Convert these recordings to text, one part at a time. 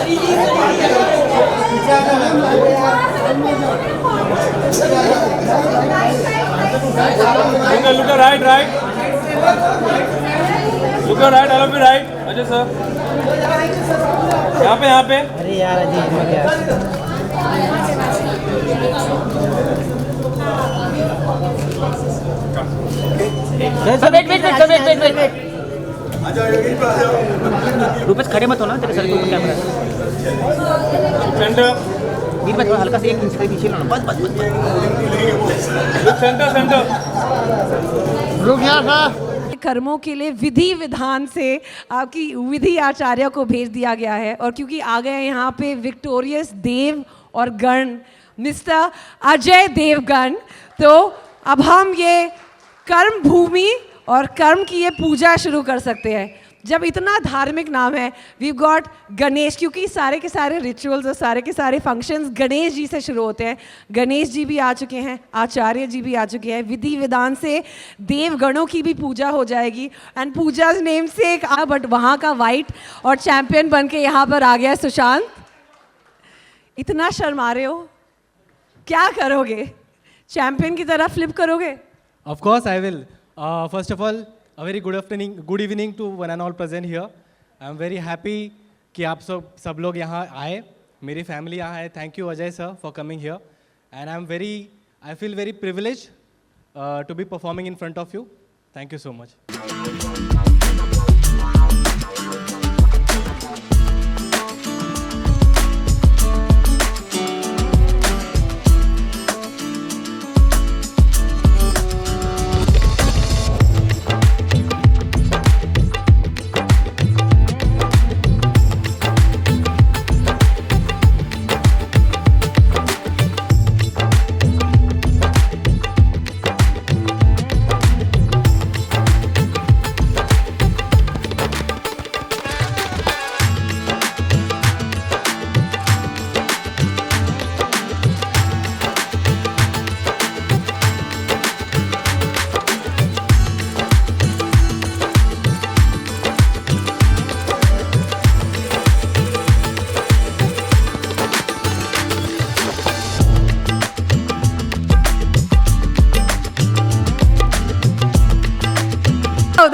Look at right. Look at right. I love you right. Ajay sir. यहाँ पे. अरे यार अजीब हो गया. वेट. रूपेश खड़े मत हो ना, तेरे सर के ऊपर कैमरा है. सेंटर. बीच में थोड़ा हल्का से एक इंच के पीछे लो ना. बस. सेंटर. रुक यार ना. कर्मों के लिए विधि विधान से आपकी विधि आचार्य को भेज दिया गया है, और क्योंकि आ गए यहाँ पे विक्टोरियस देव और गण मिस्टर अजय देवगन, तो अब हम ये कर्म भूमि और कर्म की ये पूजा शुरू कर सकते हैं. जब इतना धार्मिक नाम है, वी गॉट गणेश, क्योंकि सारे के सारे रिचुअल्स और सारे के सारे फंक्शंस गणेश जी से शुरू होते हैं. गणेश जी भी आ चुके हैं, आचार्य जी भी आ चुके हैं. विधि विधान से देवगणों की भी पूजा हो जाएगी. एंड पूजा नेम से एक बट वहाँ का वाइट और चैंपियन बन के यहाँ पर आ गया सुशांत. इतना शर्मा रहे हो, क्या करोगे? चैंपियन की तरह फ्लिप करोगे? Of course I will. First of all, a very good evening to one and all present here. I am very happy कि आप सब लोग यहाँ आए, मेरी फैमिली यहाँ है. Thank you Ajay sir for coming here, and I feel very privileged to be performing in front of you. Thank you so much.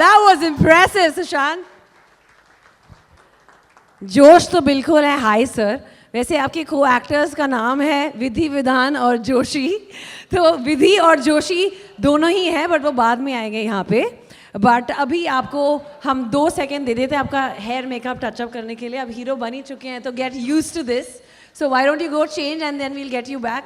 That was impressive, Sushant. जोश तो बिल्कुल है हाई सर. वैसे आपके को एक्टर्स का नाम है विधि विधान और जोशी, तो विधि और जोशी दोनों ही हैं, बट वो बाद में आएंगे यहाँ पे. बट अभी आपको हम 2 सेकेंड दे देते हैं आपका हेयर मेकअप टचअप करने के लिए. अब हीरो बन ही चुके हैं, तो get used to this. So why don't you go change and then we'll get you back.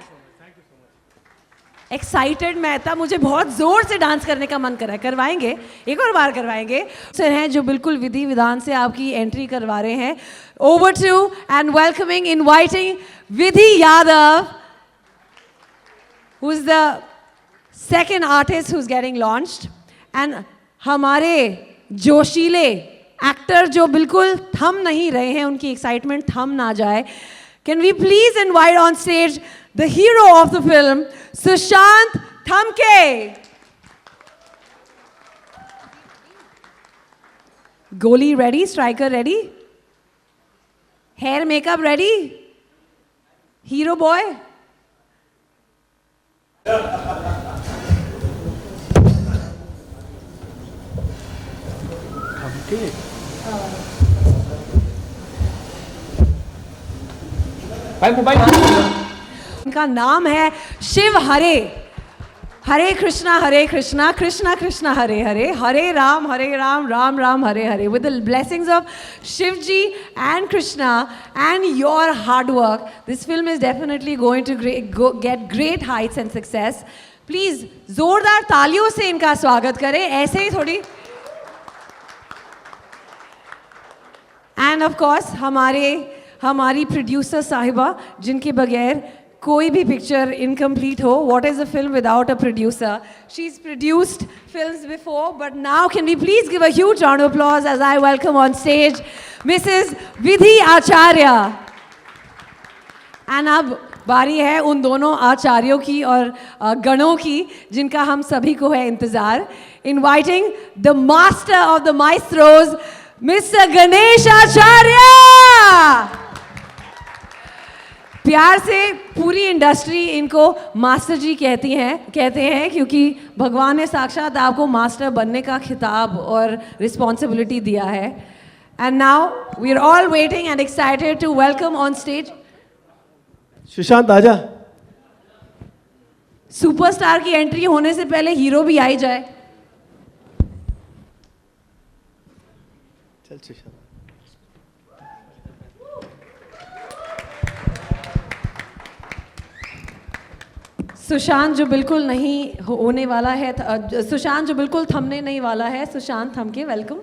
Excited मैं था, मुझे बहुत जोर से डांस करने का मन कर रहा है. करवाएंगे, एक और बार करवाएंगे. सर हैं जो बिल्कुल विधि विधान से आपकी एंट्री करवा रहे हैं. Over to and welcoming, inviting Vidhi Yadav, who is the second artist who is getting launched. And हमारे जोशीले एक्टर जो बिल्कुल थम नहीं रहे हैं, उनकी एक्साइटमेंट थम ना जाए. Can we please invite on stage the hero of the film, Sushant Thamke. Goalie ready? Striker ready? Hair makeup ready? Hero boy? Thamke. Bye. उनका नाम है शिव हरे. हरे कृष्णा कृष्णा कृष्णा हरे हरे, हरे Ram Ram Ram Hare Hare. With the blessings of Shivji and Krishna and your hard work, this film is definitely going to get great heights and success. Please जोरदार तालियों से इनका स्वागत करें, ऐसे ही थोड़ी. And of course हमारी प्रोड्यूसर साहिबा, जिनके बगैर कोई भी पिक्चर इनकम्प्लीट हो. What is a film without a producer? She's produced films before, but now can we please give a huge round of applause as I welcome on stage Mrs. Vidhi Acharya. And अब बारी है उन दोनों आचार्यों की और गणों की जिनका हम सभी को है इंतजार. Inviting the master of the maestros, Mr. Ganesh Acharya. प्यार से पूरी इंडस्ट्री इनको मास्टर जी कहते हैं क्योंकि भगवान ने साक्षात आपको मास्टर बनने का खिताब और रिस्पॉन्सिबिलिटी दिया है. And now we are all waiting and excited to welcome on stage. Sushant आजा. सुपरस्टार की एंट्री होने से पहले हीरो भी आ ही जाए. चल सुशांत. सुशांत जो बिल्कुल नहीं होने वाला है, सुशांत जो बिल्कुल थमने नहीं वाला है, सुशांत थम के welcome.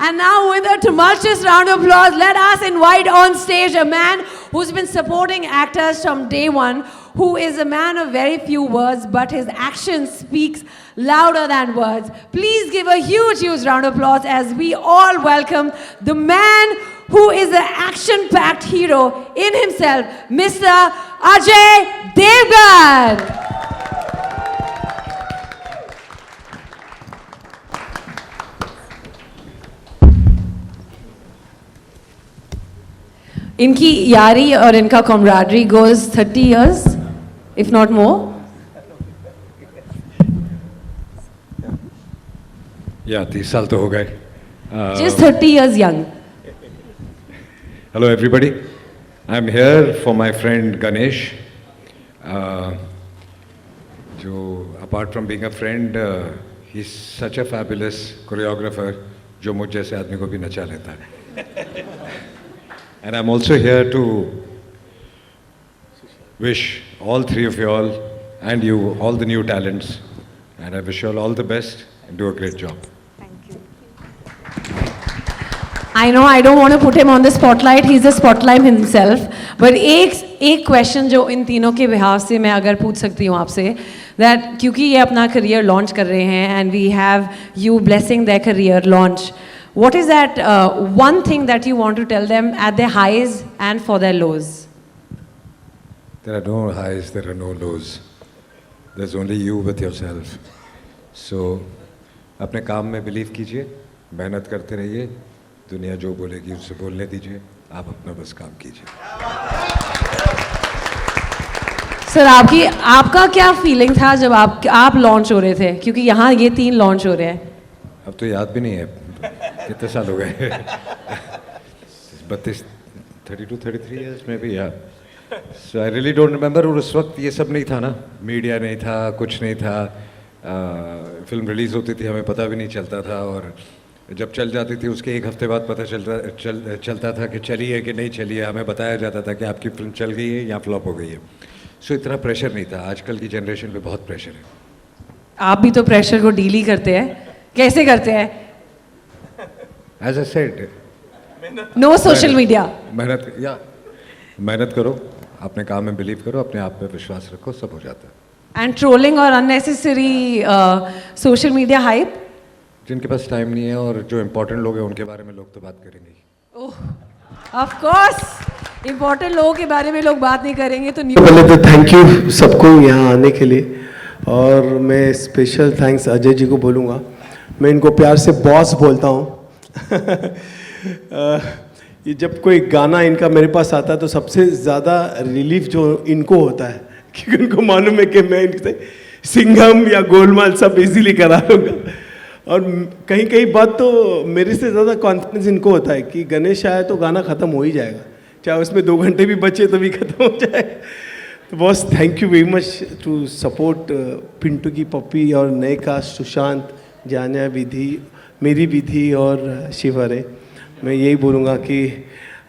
And now with a tumultuous round of applause, let us invite on stage a man who's been supporting actors from day one, who is a man of very few words, but his action speaks louder than words. Please give a huge round of applause as we all welcome the man who is an action-packed hero in himself, Mr. Ajay Devgan. इनकी यारी और इनका camaraderie goes 30 years, if not more. या 30 साल तो हो गए. Just 30 years young. Hello everybody. I'm here for my friend Ganesh. जो apart from being a friend, he's such a fabulous choreographer जो मुझ जैसे आदमी को भी नचा लेता है. And I'm also here to wish all three of you all and you all the new talents, and I wish you all the best and do a great job. I know I don't want to put him on the spotlight. He's the spotlight himself. But एक question जो इन तीनों के behalf से मैं अगर पूछ सकती हूँ आपसे, that क्योंकि ये अपना career launch कर रहे हैं and we have you blessing their career launch. What is that one thing that you want to tell them at their highs and for their lows? There are no highs, there are no lows. There's only you with yourself. So, अपने काम में believe कीजिए, मेहनत करते रहिए, दुनिया जो बोलेगी उससे बोलने दीजिए, आप अपना बस काम कीजिए. सर आपका क्या फीलिंग था जब आप लॉन्च हो रहे थे, क्योंकि यहाँ ये 3 लॉन्च हो रहे हैं. अब तो याद भी नहीं है कितने साल हो गए. 32-33 years में भी. So I really don't remember. और उस वक्त ये सब नहीं था ना, मीडिया नहीं था, कुछ नहीं था. फिल्म रिलीज़ होती थी हमें पता भी नहीं चलता था, और जब चल जाती थी उसके एक हफ्ते बाद पता चलता था कि चली है कि नहीं चली है. हमें बताया जाता था कि आपकी फिल्म चल गई है या फ्लॉप हो गई है. सो इतना प्रेशर नहीं था. आजकल की जनरेशन पे बहुत प्रेशर है. आप भी तो प्रेशर को डील ही करते हैं. कैसे करते हैं? As I said, no social media. मेहनत करो, अपने काम में बिलीव करो, अपने आप पे विश्वास रखो, सब हो जाता है. And trolling और unnecessary social media hype. जिनके पास टाइम नहीं है और जो इम्पोर्टेंट लोग हैं उनके बारे में लोग तो बात करेंगे. Of course, important लोगों के बारे में लोग बात नहीं करेंगे तो पहले तो थैंक यू सबको यहाँ आने के लिए, और मैं स्पेशल थैंक्स अजय जी को बोलूँगा. मैं इनको प्यार से बॉस बोलता हूँ. ये जब कोई गाना इनका मेरे पास आता है तो सबसे ज़्यादा रिलीफ जो इनको होता है, क्योंकि उनको मालूम है कि मैं इनसे सिंघम या गोलमाल सब इजीली करा लूँगा. और कहीं बात तो मेरे से ज़्यादा कॉन्फिडेंस इनको होता है कि गणेश आए तो गाना ख़त्म हो ही जाएगा, चाहे उसमें 2 घंटे भी बचे तो भी ख़त्म हो जाए. तो boss thank you very much to support Pintu की पप्पी और नए कास्ट सुशांत, जान्या, विधि, मेरी विधि और शिवरे. मैं यही बोलूँगा कि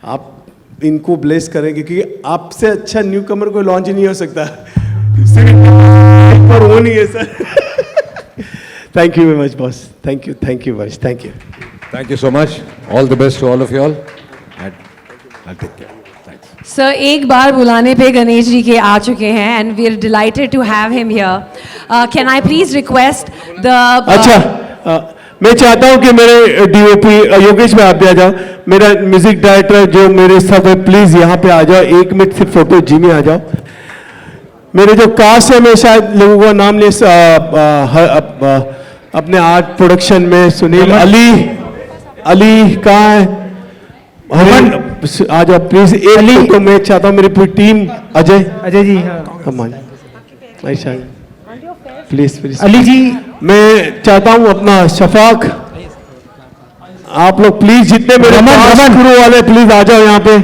आप इनको ब्लेस करें, क्योंकि आपसे अच्छा न्यू कमर कोई लॉन्च नहीं हो सकता. पर वो नहीं है sir. Thank you very much boss. Thank you much. Thank you so much. All the best to all of you all. I'll take care. Thanks. Sir एक बार बुलाने पे गणेश जी के आ चुके हैं and we are delighted to have him here. Can I please request the अच्छा मैं चाहता हूं कि मेरे डीओपी योगेश में आप भी आ जाओ. मेरा म्यूजिक डायरेक्टर जो मेरे साथ है, प्लीज यहाँ पे आ जाओ. 1 मिनट सिर्फ फोटो जी में आ जाओ. मेरे जो कास्ट है, मैं शायद लोगों का नाम ले अपने आर्ट प्रोडक्शन में सुनील अली कहाँ है? आ जाओ प्लीज। एक मिनट को मैं चाहता हूँ मेरी पूरी टीम। अजय जी हाँ come on Ayesha please please. Ali ji मैं चाहता हूँ अपना शफाक, आप लोग प्लीज जितने मेरे क्रू वाले प्लीज आ जाओ यहाँ पे।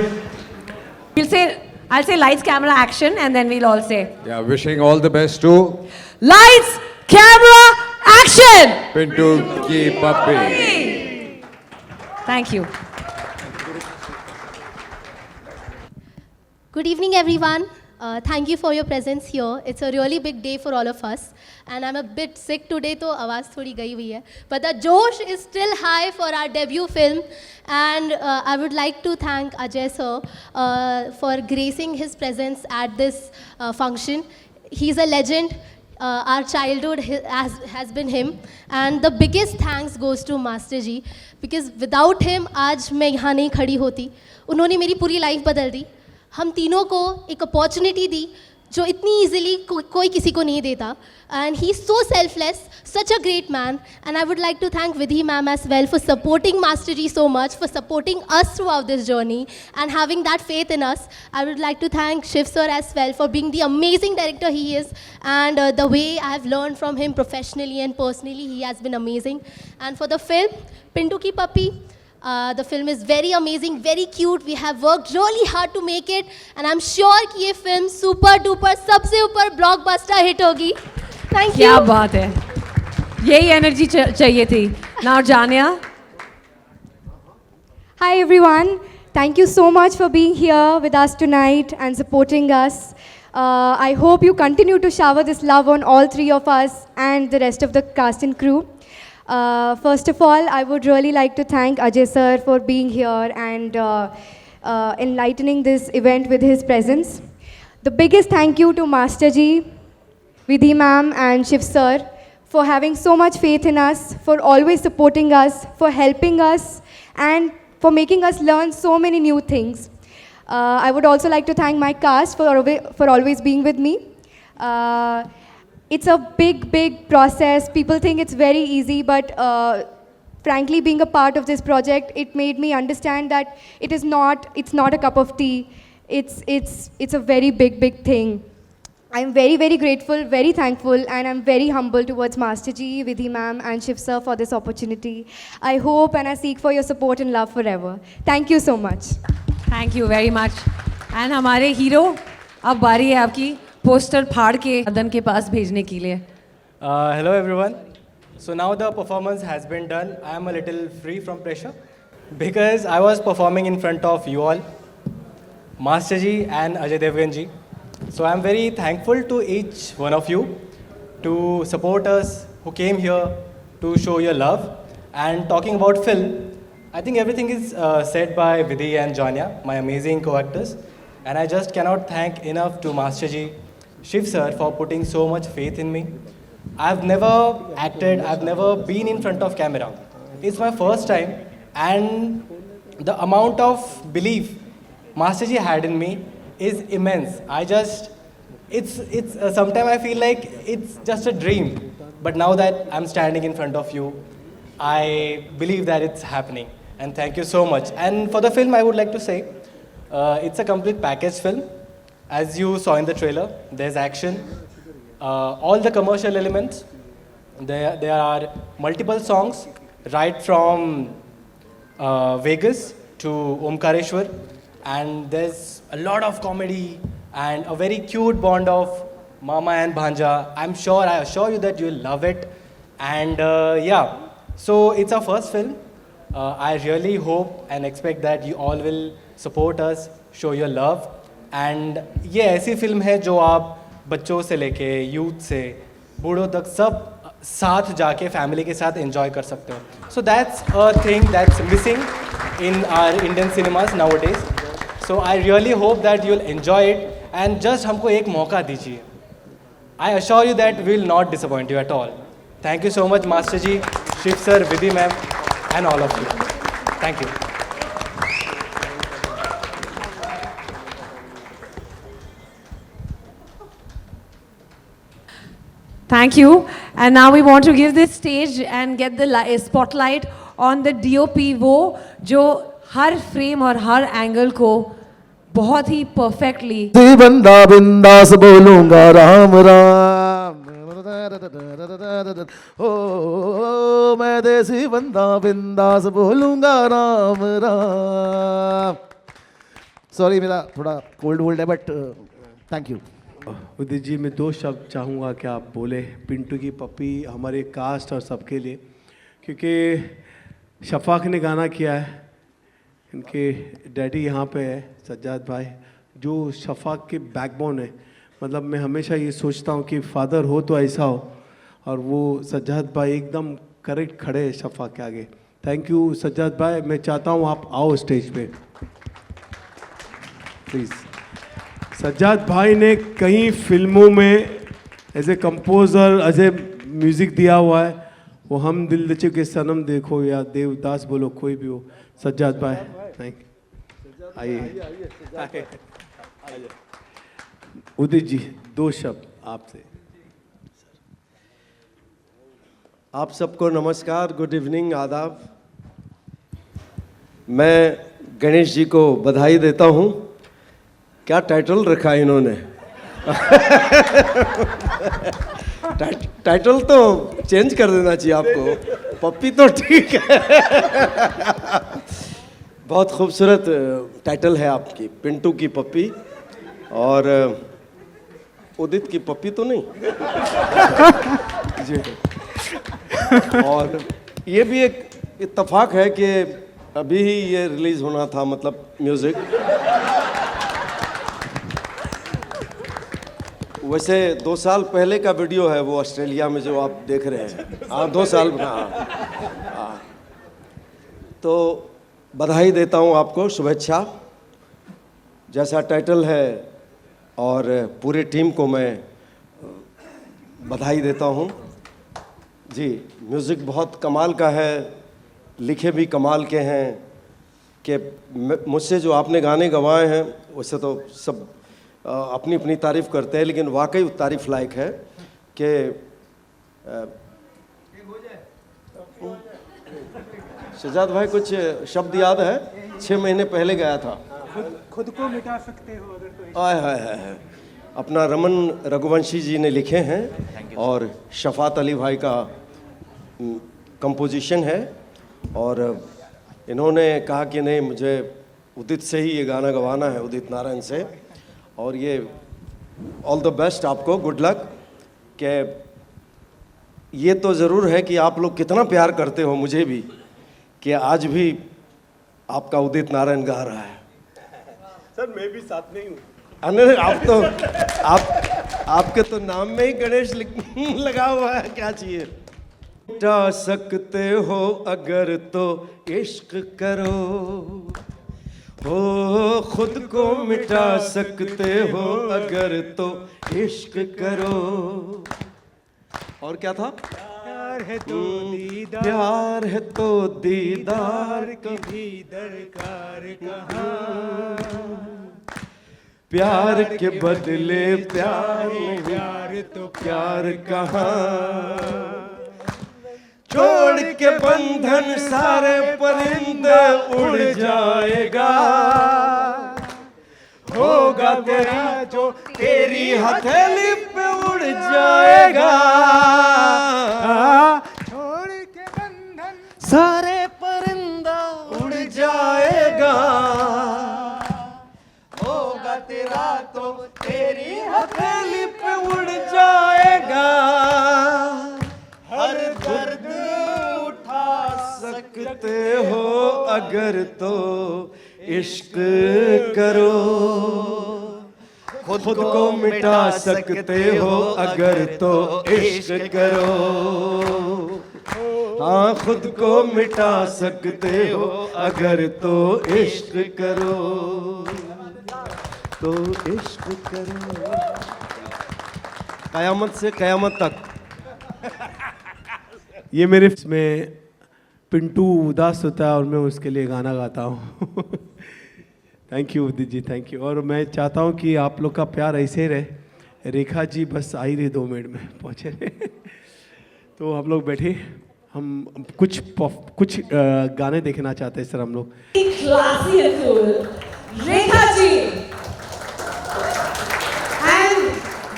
I'll say lights, camera, action, and then we'll all say Yeah, wishing all the best to lights, camera, action. Pintu ki puppy. Thank you. Good evening, everyone. Thank you for your presence here. It's a really big day for all of us. And I'm a bit sick today, so आवाज़ थोड़ी गई हुई है. But the josh is still high for our debut film. And I would like to thank Ajay sir for gracing his presence at this function. He's a legend. Our childhood has been him. And the biggest thanks goes to Master Ji. Because without him, आज मैं यहाँ नहीं खड़ी होती. उन्होंने मेरी पूरी life बदल दी. हम तीनों को एक अपॉर्चुनिटी दी जो इतनी इजीली कोई किसी को नहीं देता. And he is so selfless, such a great man. And I would like to thank Vidhi ma'am as well for supporting master ji so much, for supporting us throughout this journey and having that faith in us. I would like to thank Shiv sir as well for being the amazing director he is, and the way I have learn from him professionally and personally he has been amazing. And for the film Pintu की puppy, the film is very amazing, very cute. We have worked really hard to make it, and I'm sure कि ये film super duper सबसे ऊपर blockbuster hit होगी. Thank you. क्या बात है, यही एनर्जी चाहिए थी. Now Jania. Hi everyone, thank you so much for being here with us tonight and supporting us. I hope you continue to shower this love on all three of us and the rest of the cast and crew. First of all, I would really like to thank Ajay sir for being here and enlightening this event with his presence. The biggest thank you to Master Ji, Vidhi ma'am and Shiv sir for having so much faith in us, for always supporting us, for helping us and for making us learn so many new things. I would also like to thank my cast for always being with me. It's a big process. People think it's very easy, but frankly, being a part of this project, it made me understand that it's not a cup of tea. It's a very big thing. I'm very grateful, very thankful, and I'm very humble towards Master Ji, Vidhi ma'am, and Shiv sir for this opportunity. I hope and I seek for your support and love forever. Thank you so much. Thank you very much. And हमारे hero, अब बारी है आपकी poster फाड़ के अदन के पास भेजने के लिए. Hello everyone. So now the performance has been done. I am a little free from pressure because I was performing in front of you all, Master Ji and Ajay Devgan Ji. So I am very thankful to each one of you to support us, who came here to show your love. And talking about film, I think everything is said by Vidhi and Janya, my amazing co-actors. And I just cannot thank enough to Master Ji, Shiv sir for putting so much faith in me. I've never acted, I've never been in front of camera. It's my first time, and the amount of belief Master Ji had in me is immense. Sometimes I feel like it's just a dream. But now that I'm standing in front of you, I believe that it's happening. And thank you so much. And for the film, I would like to say, it's a complete package film. As you saw in the trailer, there's action, all the commercial elements. There are multiple songs, right from Vegas to Omkareshwar, and there's a lot of comedy and a very cute bond of Mama and Bhanja. I assure you that you'll love it. And yeah, so it's our first film. I really hope and expect that you all will support us, show your love. And ये ऐसी film है जो आप बच्चों से लेके youth से बूढ़ों तक सब साथ जाके फैमिली के साथ एंजॉय कर सकते हो. So that's a thing that's missing in our Indian cinemas nowadays. So I really hope that you will enjoy it and just हमको एक मौका दीजिए. I assure you that we will not disappoint you at all. Thank you so much master ji, Shiv sir, Vidhi ma'am and all of you. Thank you. Thank you. And now we want to give this stage and get the spotlight on the DOP वो जो हर frame और हर angle को बहुत ही perfectly देसी बंदा बिंदास बोलूंगा राम राम ओ मैं देसी बंदा बिंदास बोलूंगा राम राम। सॉरी मेरा थोड़ा कोल्ड वोल्ड है बट थैंक यू। उदित जी मैं 2 शब्द चाहूँगा कि आप बोले पिंटू की पप्पी हमारे कास्ट और सबके लिए, क्योंकि शफाक ने गाना किया है, इनके डैडी यहाँ पे है सज्जाद भाई, जो शफाक के बैकबोन है। मतलब मैं हमेशा ये सोचता हूँ कि फादर हो तो ऐसा हो, और वो सज्जाद भाई एकदम करेक्ट खड़े हैं शफाक के आगे। थैंक यू सज्जाद भाई, मैं चाहता हूँ आप आओ स्टेज पे प्लीज़। सज्जाद भाई ने कई फिल्मों में as a composer as a music दिया हुआ है। वो हम दिल दे चुके सनम देखो या देवदास बोलो, कोई भी हो, सज्जाद भाई थैंक यू। आइए उदित जी 2 शब्द आपसे। आप सबको नमस्कार, गुड इवनिंग, आदाब। मैं गणेश जी को बधाई देता हूँ। क्या टाइटल रखा है इन्होंने टाइटल तो चेंज कर देना चाहिए आपको, पप्पी तो ठीक है बहुत खूबसूरत टाइटल है आपकी, पिंटू की पप्पी। और उदित की पप्पी तो नहीं जी। और ये भी एक इत्तेफाक है कि अभी ही ये रिलीज होना था, मतलब म्यूजिक। वैसे 2 साल पहले का वीडियो है वो, ऑस्ट्रेलिया में जो आप देख रहे हैं। हाँ 2 साल, हाँ। तो बधाई देता हूँ आपको, शुभेच्छा। जैसा टाइटल है, और पूरे टीम को मैं बधाई देता हूँ जी। म्यूज़िक बहुत कमाल का है, लिखे भी कमाल के हैं। कि मुझसे जो आपने गाने गवाए हैं, वैसे तो सब अपनी अपनी तारीफ़ करते हैं, लेकिन वाकई तारीफ़ लायक है कि शहजाद भाई कुछ शब्द याद है? 6 महीने पहले गया था। खुद को मिटा सकते हो अगर तो। आय हाय हाय, अपना रमन रघुवंशी जी ने लिखे हैं और शफात अली भाई का कंपोजिशन है। और इन्होंने कहा कि नहीं, मुझे उदित से ही ये गाना गवाना है, उदित नारायण से। और ये ऑल द बेस्ट आपको, गुड लक। कि ये तो ज़रूर है कि आप लोग कितना प्यार करते हो मुझे भी, कि आज भी आपका उदित नारायण गा रहा है। सर मैं भी साथ में ही हूँ। अरे आप तो आपके तो नाम में ही गणेश लगा हुआ है, क्या चाहिए। मिटा सकते हो अगर तो इश्क करो, हो खुद को मिटा सकते हो अगर तो इश्क करो। और क्या था? प्यार है तो दीदार, प्यार है तो दीदार की भी दरकार कहाँ। प्यार के बदले प्यार नहीं, प्यार तो प्यार कहाँ। छोड़ के बंधन सारे परिंदे उड़ जाएगा, होगा तेरा जो तेरी हथेली पे उड़ जाएगा। छोड़ के बंधन सारे परिंदा उड़ जाएगा, होगा तेरा तो तेरी हथेली पे उड़ जाएगा। हर दर्द उठा सकते हो अगर तो इश्क करो, खुद को मिटा सकते हो अगर तो इश्क करो। हाँ खुद को मिटा सकते हो अगर तो इश्क करो, तो इश्क करो कयामत से कयामत तक। ये मेरे में पिंटू उदास होता है और मैं उसके लिए गाना गाता हूँ। Thank you Udit ji, thank you. और मैं चाहता हूँ कि आप लोग का प्यार ऐसे ही रहे। रेखा जी बस आई रही 2 मिनट में पहुँचे तो हम लोग बैठे। हम हम कुछ गाने देखना चाहते हैं सर हम लोग। Classy and cool, Rekha ji and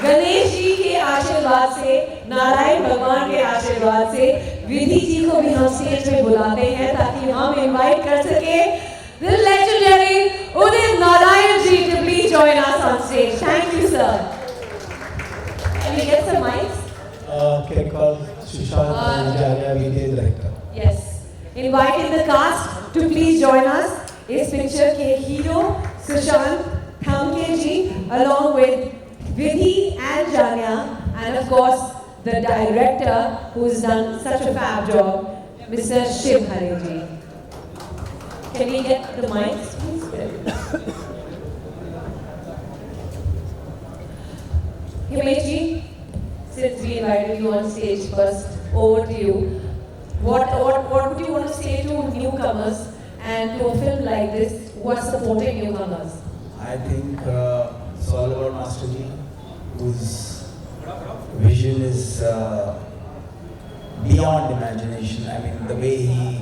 Ganesh ji के आशीर्वाद से, नारायण भगवान के आशीर्वाद से विधि जी को भी हम स्टेज पे बुलाते हैं ताकि हम इनवाइट कर सके the legendary Udit Narayan ji to please join us on stage. Thank you, sir. Can we get some mics? Can you call Sushant Janya, video director? Yes. Inviting the cast to please join us. इस picture के hero Sushant Thamke ji along with Vidhi and Janya and of course the director who's done such a fab job, Mr. Shiv Hare ji. Can we get the mics, please? Himesh ji, since we invited you on stage first, over to you. What would you want to say to newcomers and to a film like this who are supporting newcomers? I think it's all about Master Ji, whose vision is beyond imagination. I mean, the way he,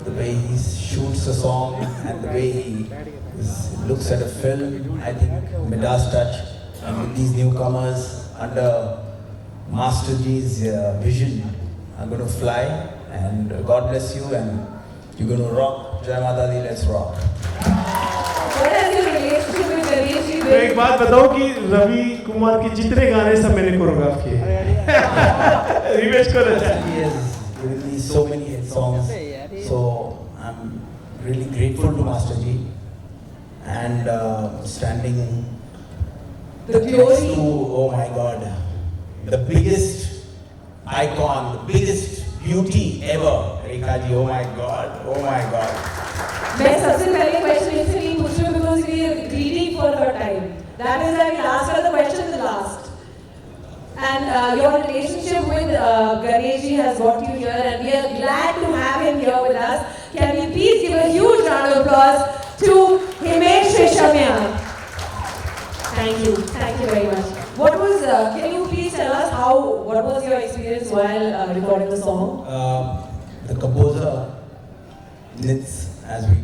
the way he shoots a song and the way he looks at a film, I think Midas touch. And with these newcomers under Master Ji's vision, I'm going to fly. And God bless you, and you're going to rock. Jai Mata Di, let's rock. What is your relationship with Ganesh ji? तो एक बात बताओ कि रवि कुमार के जितने गाने सब मैंने कोरियोग्राफ किए। रिवेश को रहता है। He has given me so many hit songs, so I'm really grateful to Master Ji, and standing next to, oh my God, the biggest icon, the biggest beauty ever, Rekha Ji. Oh my God, oh my God. मैं सबसे पहले question इसलिए पूछ रही हूँ because we are greedy for her time. That is why we ask her the question the last. And your relationship with Ganesh ji has got you here, and we are glad to have him here with us. Can we please give a huge round of applause to Himesh Reshamya? Thank you very much. What was? Can you please tell us what was your experience while recording the song? The composer, Nitz, as we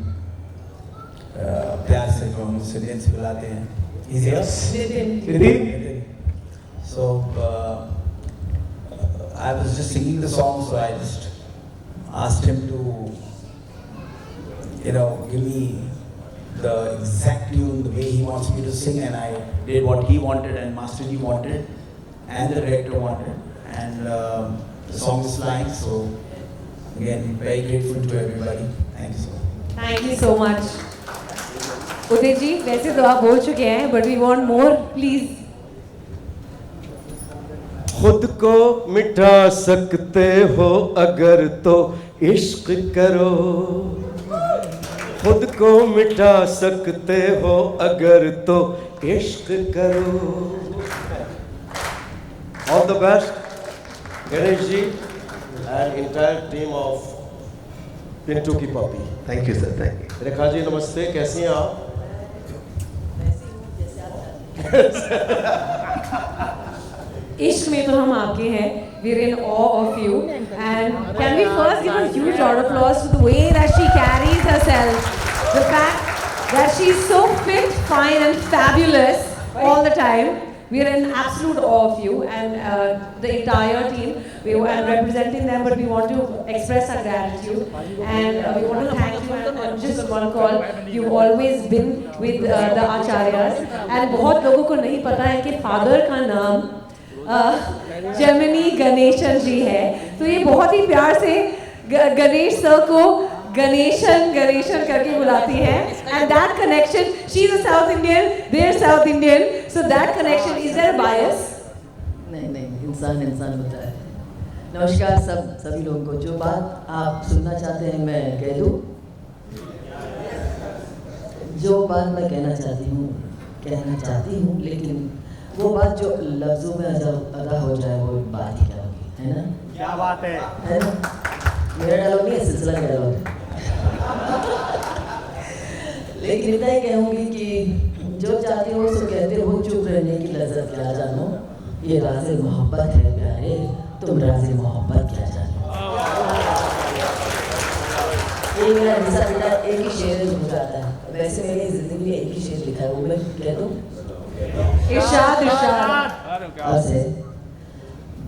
प्यार से जो हम Cillian से बुलाते हैं, he's here. Nitin. So I was just singing the song, so I just asked him to, give me the exact tune, the way he wants me to sing, and I did what he wanted and Master Ji wanted and the director wanted, and the song is flying. So again, very grateful to everybody. Thank you so much. Thank you so much. Udit ji, वैसे तो आप बोल चुके हैं, but we want more, please. खुद को मिटा सकते हो अगर तो इश्क करो, खुद को मिटा सकते हो अगर तो इश्क करो। All the best, Ganesh ji and entire team of Pintu Ki Papi. Thank you sir, thank you. Rekha ji नमस्ते, कैसी हैं आप? इश्क में तो हम आपके हैं. We're in awe of you. And can we first give a huge round of applause to the way that she carries herself, the fact that she's so fit, fine, and fabulous all the time. We are in absolute awe of you and the entire team. We are representing them, but we want to express our gratitude and we want to thank you. And just one call, you've always been with the Acharyas, and बहुत लोगों को नहीं पता है कि father का नाम Gemini Ganesan जी है. तो ये बहुत ही प्यार से गणेश सर को गणेशन करके बुलाती हैं. And that connection, she's a South Indian, they're South Indian, so that connection, is there a bias? नहीं, इंसान होता है. नमस्कार सभी लोगों को. जो बात आप सुनना चाहते हैं मैं कह दूँ. जो बात मैं कहना चाहती हूँ, लेकिन वो बात जो लफ्ज़ों में अदा हो जाए वो बात ही क्या होगी, है ना? क्या बात है? है ना? मेरा डायलॉग नहीं है, सिलसिला का डायलॉग है. लेकिन इतना ही कहूँगी कि जो चाहते हो सो कहते हो, चुप रहने की लज्जत क्या जानो, ये राज़े मोहब्बत है प्यारे, तुम राज़े मोहब्बत क्या ये मेरा हिस्सा बेटा एक ही शेर में हो जाता है। वैसे मैंने जिंदगी में एक ही शेर लिखा है, वो मैं कह दूं? इरशाद इरशाद। ऐसे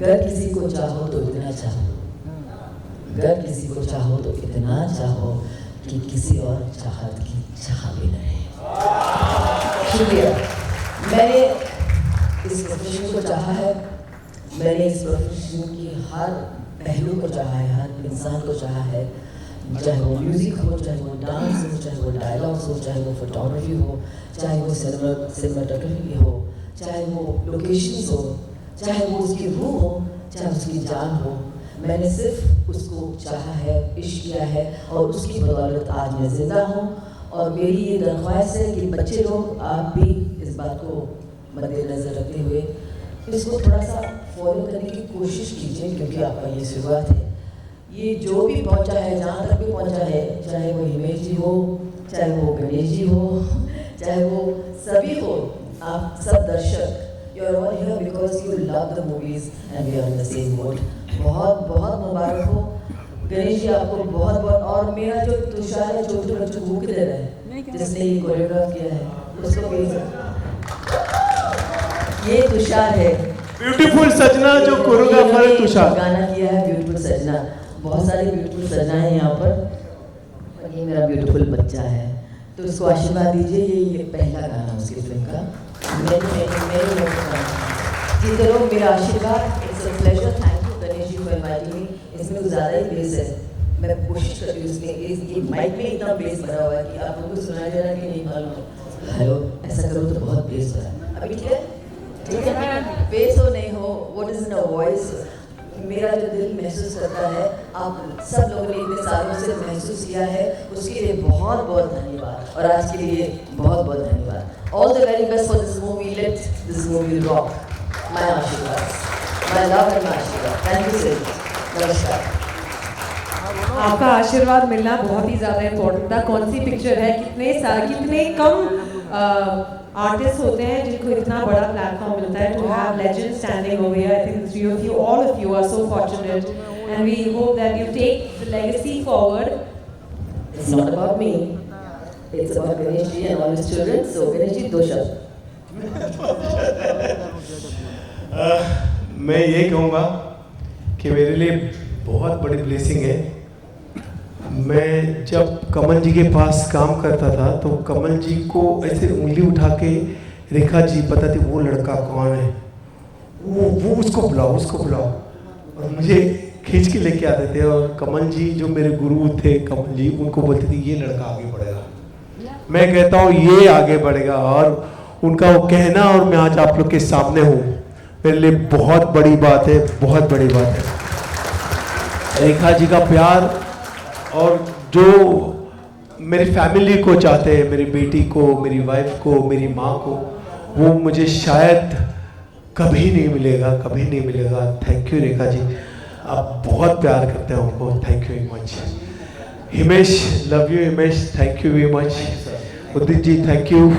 अगर किसी को चाहो तो इतना चाहो, अगर किसी को चाहो तो इतना चाहो कि किसी और चाहत की चाह भी न रहे। शुक्रिया। मैंने इस प्रोफेशन को चाहा है, मैंने इस प्रोफेशन की हर पहलू को चाहा है, हर इंसान को चाहा है, चाहे वो म्यूज़िक हो, चाहे वो डांस हो, चाहे वो डायलॉग्स हो, चाहे वो फोटोग्राफी हो, चाहे वो सिनेमाटोग्राफी हो, चाहे वो लोकेशंस हो, चाहे वो उसकी रूह हो, चाहे उसकी जान हो। मैंने सिर्फ उसको चाहा है, इश्क किया है और उसकी बदौलत आज मैं ज़िंदा हूँ। और मेरी ये दरख्वास्त है कि बच्चे लोग आप भी इस बात को मद्देनज़र रखते हुए इसको थोड़ा सा फॉलो करने की कोशिश कीजिए, क्योंकि आपका ये शुरुआत है। ये जो भी पहुंचा है, जहाँ तक भी पहुंचा है, चाहे वो हिमेश जी हो, चाहे वो गणेश जी हो, चाहे वो सभी हो, आप सब दर्शक, you are all here because you love the movies and we are in the same mode. बहुत बहुत मुबारक हो गणेश जी आपको, बहुत बहुत। और मेरा जो तुषार है, छोटे बच्चों को भूख दे रहा है, जिसने ये कोरियोग्राफ किया है, उसको भेज, ये तुषार है। ब्यूटीफुल सजना जो कोरियोग्राफर है तुषार। गाना किया है ब्यूटीफुल सजना, बहुत सारे ब्यूटीफुल सजना है यहाँ पर, और ये मेरा ब्यूटीफुल बच्चा है, तो उसको आशीर्वाद दीजिए। ये पहला गाना उसकी फिल्म का, मेरे जीते लोग मेरा आशीर्वाद। It's a pleasure, thank you Ganesh ji for inviting me. इसमें कुछ ज़्यादा ही बेस है, मैं कोशिश करती हूँ इसमें, ये माइक में इतना बेस भरा हुआ है कि आप लोगों को सुनाई दे रहा है कि नहीं मालूम। हेलो, ऐसा करो तो बहुत बेस भरा। अभी ठीक है, ठीक है, बेस हो नहीं हो, what is in a voice, मेरा जो दिल महसूस करता है, आप सब लोगों ने इतने सालों से महसूस किया है, उसके लिए बहुत बहुत धन्यवाद। और आज के लिए बहुत बहुत धन्यवाद। All the very best for this movie, let this movie rock. My आशीर्वाद, माय लव एंड माय आशीर्वाद। Thank you so much. नमस्कार। आपका आशीर्वाद मिलना बहुत ही ज़्यादा इम्पोर्टेंट था। कौन सी पिक्चर है, कितने कम आर्टिस्ट होते हैं जिनको इतना बड़ा प्लेटफॉर्म मिलता है, to have legend standing over here. I think the three of you, all of you are so fortunate, and we hope that you take the legacy forward. It's not about me, it's about Ganesh ji and all his children. So Ganesh ji, दो शब्द। मैं ये कहूँगा कि मेरे लिए बहुत बड़ी ब्लेसिंग है। मैं जब कमल जी के पास काम करता था तो कमल जी को ऐसे उंगली उठा के रेखा जी बताती वो लड़का कौन है, वो उसको बुलाओ, उसको बुलाओ, और मुझे खींच के लेके आते थे। और कमल जी जो मेरे गुरु थे, कमल जी, उनको बोलते थे ये लड़का आगे बढ़ेगा। मैं कहता हूँ ये आगे बढ़ेगा, और उनका वो कहना और मैं आज आप लोग के सामने हूँ, मेरे लिए बहुत बड़ी बात है, बहुत बड़ी बात है। रेखा जी का प्यार और जो मेरी फैमिली को चाहते हैं, मेरी बेटी को, मेरी वाइफ को, मेरी माँ को, वो मुझे शायद कभी नहीं मिलेगा, कभी नहीं मिलेगा। थैंक यू रेखा जी, आप बहुत प्यार करते हैं हमको। Thank you very much. Himesh, love you Himesh, thank you very much. Udit ji, thank you.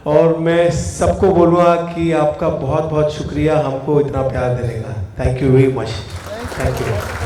और मैं सबको बोलूँगा कि आपका बहुत बहुत शुक्रिया हमको इतना प्यार देने का। Thank you very much. Thank you.